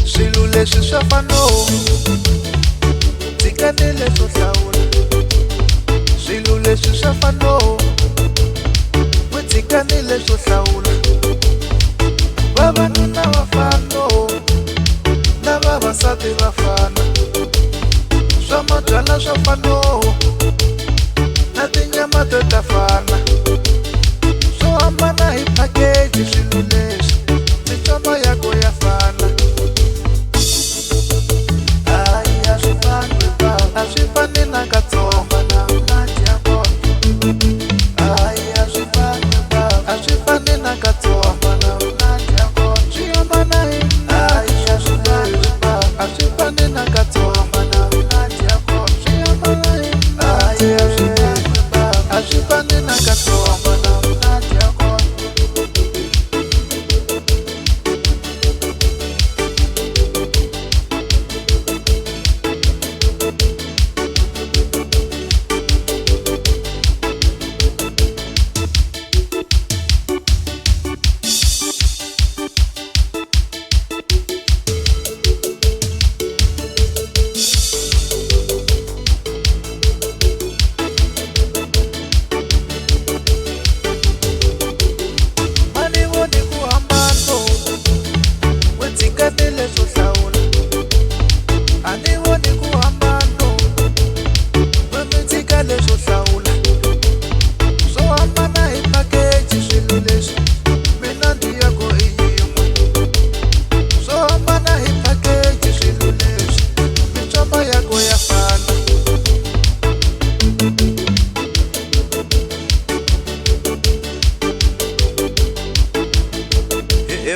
Swilo leswi swa fano dzikanile swo hlawula. Swilo leswi swa fano dzikanile swo hlawula. Vavanuna va fano na vavasati va fana. Swa mabyala swa fano na tinyama to ta fana. Swo hambana hi package swilo leswi mitsoma yako ya fana. A swi fani na katsongo na ngati ya kona. A swi fani na katsongo na ngati ya kona. Swi hambana hi a swi fani na katsongo na ngati ya kona. Swi hambana hi a swi fani na katsongo na ngati ya kona.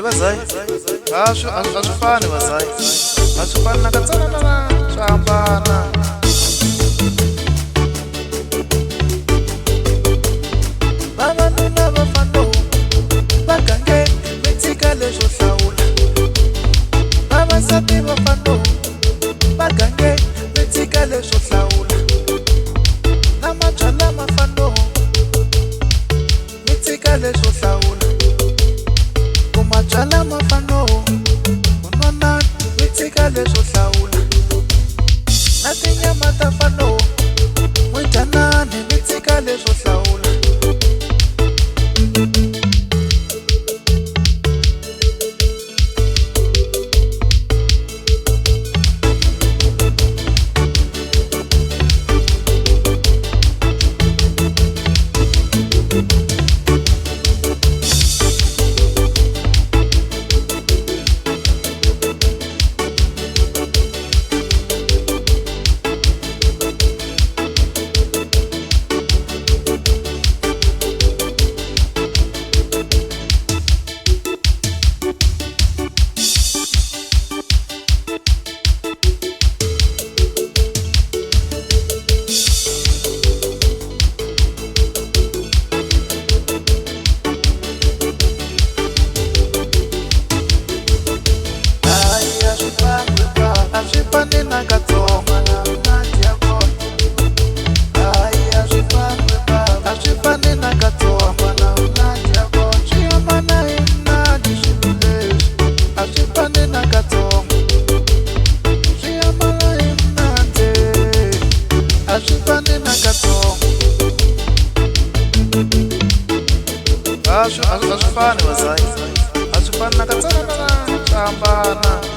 Vazai, a swi fani vazai, a swi fani na katsanana swa hambana. Vavanuna va fano va gange mi tshika leswo hlawula. Vavasati va fano va gange mi tshika leswo hlawula. Na mabyala ma fano mi tshika leswo hlawula. Mabyala ma fano un'wana mi tshika leswo hlawula. Na tinyama ta fano n'widyanani mi tshika leswo hlawula. A swi fani vazai, a swi fani na katsanana swa hambana.